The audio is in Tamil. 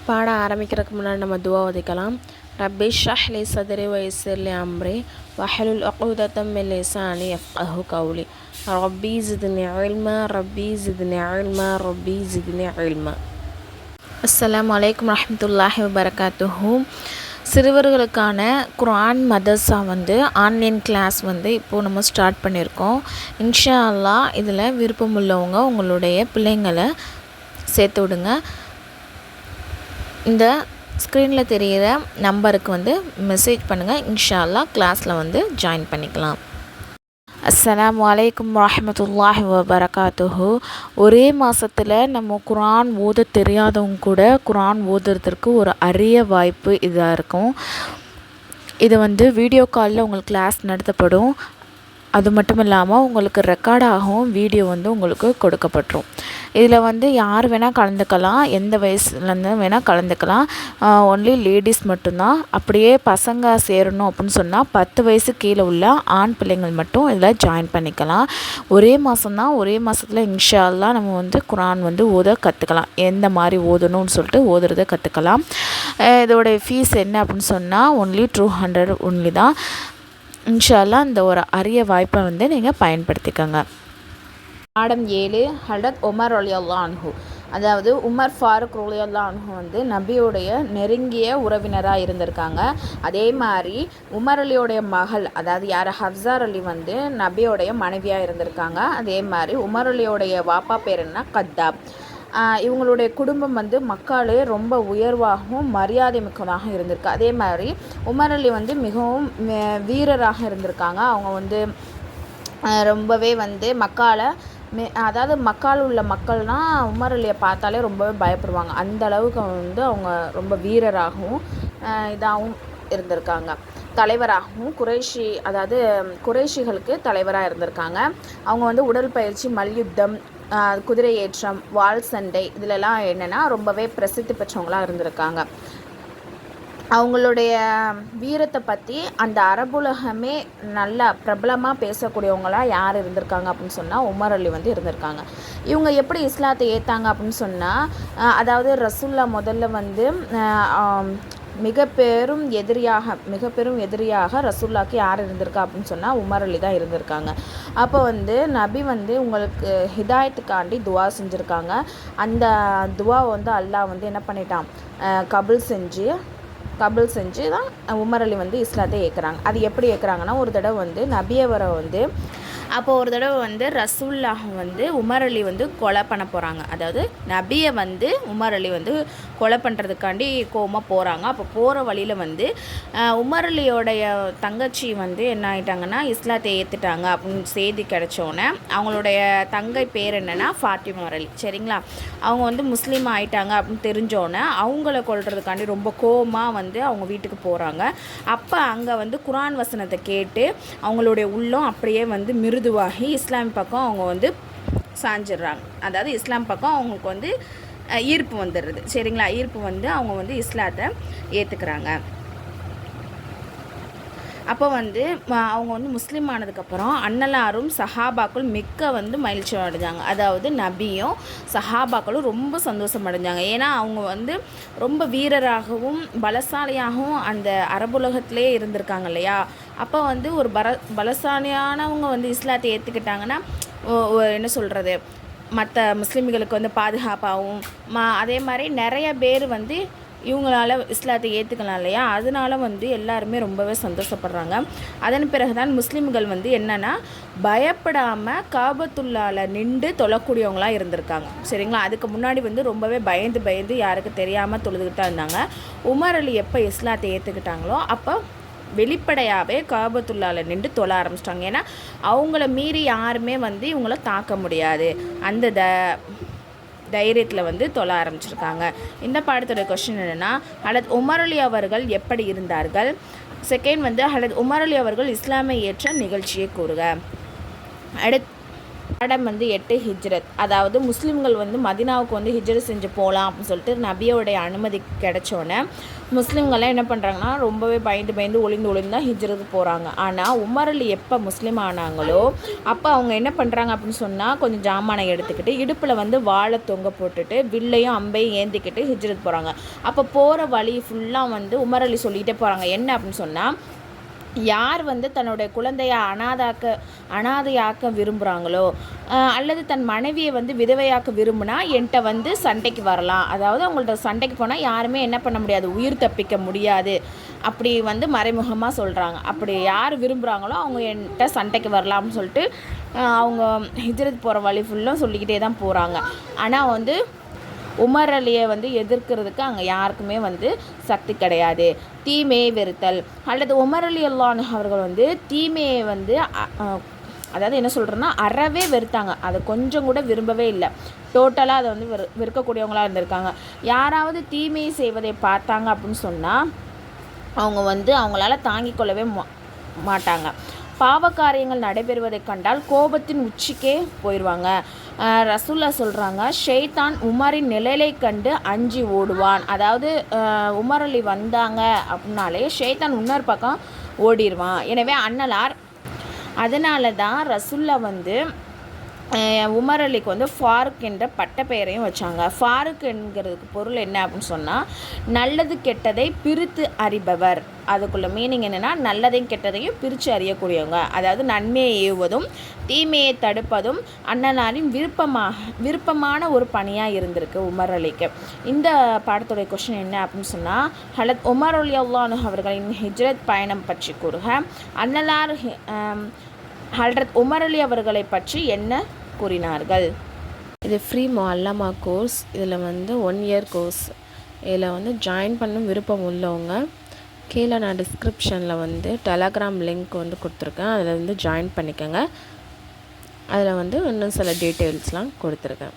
பாடம் ஆரம்பிக்கிறதுக்கு முன்னாடி நம்ம துவா ஓதிக்கலாம். ரப்பி ஷ்ரஹ் லி சத்ரி வயஸ்ஸிர் லி அம்ரி வஹ்லுல் உக்தத்தம் மின் லிசானி யஃப்கஹு கௌலி ரப்பி ஜித்னி இல்மா ரப்பி ஜித்னி இல்மா ரப்பி ஜித்னி இல்மா. அஸ்ஸலாமு அலைக்கும் வரஹ்மத்துல்லாஹி வபரகாத்துஹு. சிறுவர்களுக்கான குர்ஆன் மதர்ஸா ஆன்லைன் கிளாஸ் இப்போது நம்ம ஸ்டார்ட் பண்ணியிருக்கோம். இன்ஷா அல்லாஹ் இதில் விருப்பமுள்ளவங்க உங்களுடைய பிள்ளைங்களை சேர்த்து விடுங்க. இந்த ஸ்க்ரீனில் தெரிகிற நம்பருக்கு மெசேஜ் பண்ணுங்கள். இன்ஷா அல்லாஹ் கிளாஸில் ஜாயின் பண்ணிக்கலாம். அஸ்ஸலாமு அலைக்கும் வரஹ்மத்துல்லாஹி வபரகாத்துஹு. ஒரே மாதத்தில் நம்ம குர்ஆன் ஓத தெரியாதவங்க கூட குர்ஆன் ஓதுறதுக்கு ஒரு அரிய வாய்ப்பு இதாக இருக்கும். இது வீடியோ காலில் உங்களுக்கு கிளாஸ் நடத்தப்படும். அது மட்டும் இல்லாமல் உங்களுக்கு ரெக்கார்டாகவும் வீடியோ உங்களுக்கு கொடுக்கப்பட்டுரும். இதில் யார் வேணால் கலந்துக்கலாம், எந்த வயசுலேருந்து வேணால் கலந்துக்கலாம். ஒன்லி லேடிஸ் மட்டும்தான். அப்படியே பசங்க சேரணும் அப்படின்னு சொன்னால் 10 வயசு கீழே உள்ள ஆண் பிள்ளைங்கள் மட்டும் இதில் ஜாயின் பண்ணிக்கலாம். ஒரே மாதம்தான். ஒரே மாதத்தில் இன்ஷா அல்லாஹ் நம்ம குர்ஆன் ஓத கற்றுக்கலாம். எந்த மாதிரி ஓதணும்னு சொல்லிட்டு ஓதுறதை கற்றுக்கலாம். இதோடைய ஃபீஸ் என்ன அப்படின்னு சொன்னால் ஒன்லி 200 ஒன்லி தான். இன்ஷா அல்லாஹ் இந்த ஒரு அரிய வாய்ப்பை நீங்கள் பயன்படுத்திக்கோங்க. பாடம் 7 ஹலரத் உமர் ரலியல்லாஹு அன்ஹு, அதாவது உமர் ஃபாரூக் ரலியல்லாஹு அன்ஹு நபியோடைய நெருங்கிய உறவினராக இருந்திருக்காங்க. அதே மாதிரி உமர் அலியோடைய மகள், அதாவது யார், ஹஃப்ஸா அலி நபியோடைய மனைவியாக இருந்திருக்காங்க. அதே மாதிரி உமர் அலியோடைய வாப்பா பேர் என்ன, கத்தாப். இவங்களுடைய குடும்பம் மக்களே ரொம்ப உயர்வாகவும் மரியாதை மிக்கதாக இருந்திருக்கு. அதே மாதிரி உமர் அலி மிகவும் வீரராக இருந்திருக்காங்க. அவங்க ரொம்பவே மக்களை அதாவது மக்கால் உள்ள மக்கள்னால் உமர் அலியை பார்த்தாலே ரொம்பவே பயப்படுவாங்க. அந்த அளவுக்கு அவங்க ரொம்ப வீரராகவும் இதாகவும் இருந்திருக்காங்க. தலைவராகவும் அதாவது குறைஷிகளுக்கு தலைவராக இருந்திருக்காங்க. அவங்க உடல் பயிற்சி, மல்யுத்தம், குதிரை ஏற்றம், வாள் சண்டை இதிலெல்லாம் என்னென்னா ரொம்பவே பிரசித்தி பெற்றவங்களாக இருந்திருக்காங்க. அவங்களுடைய வீரத்தை பற்றி அந்த அரபுலகமே நல்லா பிரபலமாக பேசக்கூடியவங்களாக யார் இருந்திருக்காங்க அப்படின்னு சொன்னால் உமர் அலி இருந்திருக்காங்க. இவங்க எப்படி இஸ்லாத்தை ஏற்றாங்க அப்படின்னு சொன்னால், அதாவது ரசூல்லா முதல்ல மிக பெரும் எதிரியாக ரசூல்லாக்கு யார் இருந்திருக்கா அப்படின்னு சொன்னால் உமர் அலி தான் இருந்திருக்காங்க. அப்போ நபி உங்களுக்கு ஹிதாயத்துக்காண்டி துவா செஞ்சுருக்காங்க. அந்த துவா அல்லாஹ் என்ன பண்ணிட்டான், கபுல் செஞ்சு தான் உமர் அலி இஸ்லாத்தை ஏற்கிறாங்க. அது எப்படி ஏற்கிறாங்கன்னா, ஒரு தடவை நபியவரை அப்போது ஒரு தடவை ரசூல்லாஹ் உமர் அலி கொலை பண்ண போகிறாங்க. அதாவது நபியை உமர் அலி கொலை பண்ணுறதுக்காண்டி கோவமாக போகிறாங்க. அப்போ போகிற வழியில் உமர் அலியோடைய தங்கச்சி என்ன ஆகிட்டாங்கன்னா இஸ்லாத்தை ஏற்றுட்டாங்க அப்படின்னு செய்தி கிடச்சோன்னே, அவங்களுடைய தங்கை பேர் என்னென்னா ஃபாத்திமா அலி, சரிங்களா. அவங்க முஸ்லீம் ஆகிட்டாங்க அப்படின்னு தெரிஞ்சோன்னே அவங்கள கொல்றதுக்காண்டி ரொம்ப கோவமாக அவங்க வீட்டுக்கு போகிறாங்க. அப்போ அங்கே குர்ஆன் வசனத்தை கேட்டு அவங்களுடைய உள்ளம் அப்படியே மிருதுவாகி இஸ்லாம் பக்கம் அவங்க சாஞ்சிடுறாங்க. அதாவது இஸ்லாம் பக்கம் அவங்களுக்கு ஈர்ப்பு வந்துடுறது, சரிங்களா. ஈர்ப்பு அவங்க இஸ்லாத்தை ஏற்றுக்கிறாங்க. அப்போ அவங்க முஸ்லீம் ஆனதுக்கப்புறம் அன்னலாரும் சஹாபாக்கள் மிக்க மகிழ்ச்சி அடைஞ்சாங்க. அதாவது நபியும் சஹாபாக்களும் ரொம்ப சந்தோஷம் அடைஞ்சாங்க. ஏன்னா அவங்க ரொம்ப வீரராகவும் பலசாலியாகவும் அந்த அரபுலகத்திலே இருந்திருக்காங்க இல்லையா. அப்போ ஒரு பலசாலியானவங்க இஸ்லாத்தை ஏற்றுக்கிட்டாங்கன்னா என்ன சொல்கிறது, மற்ற முஸ்லீம்களுக்கு பாதுகாப்பாகவும் அதே மாதிரி நிறைய பேர் இவங்களால இஸ்லாத்தை ஏற்றுக்கலாம் இல்லையா. அதனால எல்லாருமே ரொம்பவே சந்தோஷப்படுறாங்க. அதன் பிறகு தான் முஸ்லீம்கள் என்னென்னா பயப்படாமல் காபத்துல்லால நின்று தொழக்கூடியவங்களாக இருந்திருக்காங்க, சரிங்களா. அதுக்கு முன்னாடி ரொம்பவே பயந்து யாருக்கு தெரியாமல் தொழுதுகிட்டு தான் இருந்தாங்க. உமர் அலி எப்போ இஸ்லாத்தை ஏற்றுக்கிட்டாங்களோ அப்போ வெளிப்படையாகவே காபத்துல்லால நின்று தொழ ஆரம்பிச்சிட்டாங்க. ஏன்னா அவங்கள மீறி யாருமே இவங்கள தாக்க முடியாது, அந்த தைரியத்தில் தொழ ஆரம்பிச்சிருக்காங்க. இந்த பாடத்தோட கொஸ்டின் என்னென்னா, ஹலரத் உமர் அலி அவர்கள் எப்படி இருந்தார்கள். செகண்ட் ஹலரத் உமர் அலி அவர்கள் இஸ்லாமை ஏற்ற நிகழ்ச்சியை கூறுக. பாடம் வந்து 8 ஹிஜ்ரத். அதாவது முஸ்லீம்கள் வந்து மதினாவுக்கு வந்து ஹிஜ்ரத் செஞ்சு போகலாம் அப்படின்னு சொல்லிட்டு நபியோடைய அனுமதி கிடைச்சோன்னே முஸ்லீம்கள்லாம் என்ன பண்ணுறாங்கன்னா ரொம்பவே பயந்து ஒளிந்து தான் ஹிஜ்ரத் போகிறாங்க. ஆனால் உமர் அலி எப்போ முஸ்லீம் ஆனாங்களோ அப்போ அவங்க என்ன பண்ணுறாங்க அப்படின்னு சொன்னால் கொஞ்சம் ஜாமானை எடுத்துக்கிட்டு இடுப்பில் வந்து வாழை தொங்க போட்டுட்டு வில்லையும் அம்பையும் ஏந்திக்கிட்டு ஹிஜ்ரத் போகிறாங்க. அப்போ போகிற வழி ஃபுல்லாக வந்து உமர் அலி சொல்லிகிட்டே போகிறாங்க. என்ன அப்படின்னு சொன்னால், யார் வந்து தன்னுடைய குழந்தையை அனாதையாக்க விரும்புகிறாங்களோ அல்லது தன் மனைவியை வந்து விதவையாக்க விரும்புனா என்கிட்ட வந்து சண்டைக்கு வரலாம். அதாவது அவங்கள்ட்ட சண்டைக்கு போனால் யாருமே என்ன பண்ண முடியாது, உயிர் தப்பிக்க முடியாது. அப்படி வந்து மறைமுகமாக சொல்கிறாங்க. அப்படி யார் விரும்புகிறாங்களோ அவங்க என்கிட்ட சண்டைக்கு வரலாம்னு சொல்லிட்டு அவங்க ஹிஜ்ரத் போகிற வழி ஃபுல்லாக சொல்லிக்கிட்டே தான் போகிறாங்க. ஆனால் வந்து உமர் அலியை வந்து எதிர்க்கிறதுக்கு அங்கே யாருக்குமே வந்து சக்தி கிடையாது. தீமையை வெறுத்தல் அல்லது உமர் அலி அல்லாஹ் அவர்கள் வந்து தீமையை வந்து அதாவது என்ன சொல்கிறேன்னா அறவே வெறுத்தாங்க. அதை கொஞ்சம் கூட விரும்பவே இல்லை. டோட்டலாக அதை வந்து வெறுக்கக்கூடியவங்களாக இருந்திருக்காங்க. யாராவது தீமையை செய்வதை பார்த்தாங்க அப்படின்னு சொன்னால் அவங்க வந்து அவங்களால தாங்கிக் கொள்ளவே மாட்டாங்க. பாவக்காரியங்கள் நடைபெறுவதை கண்டால் கோபத்தின் உச்சிக்கே போயிடுவாங்க. ரசூல்லா சொல்கிறாங்க, ஷைத்தான் உமரின் நிழலை கண்டு அஞ்சி ஓடுவான். அதாவது உமர் அலி வந்தாங்க அப்படின்னாலே ஷைத்தான் இன்னொரு பக்கம் ஓடிடுவான். எனவே அன்னலார் அதனால தான் ரசூல்லா வந்து உமர் அலிக்கு வந்து ஃபாருக் என்ற பட்ட பெயரையும் வச்சாங்க. ஃபாருக் என்கிறதுக்கு பொருள் என்ன அப்படின்னு சொன்னால், நல்லது கெட்டதை பிரித்து அறிபவர். அதுக்குள்ள மீனிங் என்னென்னா, நல்லதையும் கெட்டதையும் பிரித்து அறியக்கூடியவங்க. அதாவது நன்மையை ஏவுவதும் தீமையை தடுப்பதும் அண்ணனாரின் விருப்பமான ஒரு பணியாக இருந்திருக்கு உமர் அலிக்கு. இந்த பாடத்துடைய கொஸ்டின் என்ன அப்படின்னு சொன்னால், ஹலத் உமர் அலி அல்லாஹ் அவர்களின் ஹிஜ்ரத் பயணம் பற்றி கூறுக. அன்னலார் ஹல்ரத் உமர் அலி அவர்களை பற்றி என்ன கூறினார்கள்? இது ஃப்ரீ முஅல்லமா கோர்ஸ். இதில் வந்து 1 இயர் கோர்ஸ். இதில் வந்து ஜாயின் பண்ண விருப்பம் உள்ளவங்க கீழே நான் டிஸ்கிரிப்ஷனில் வந்து டெலகிராம் லிங்க் வந்து கொடுத்துருக்கேன். அதில் வந்து ஜாயின் பண்ணிக்கோங்க. அதில் வந்து இன்னும் சில டீட்டெயில்ஸ்லாம் கொடுத்துருக்கேன்.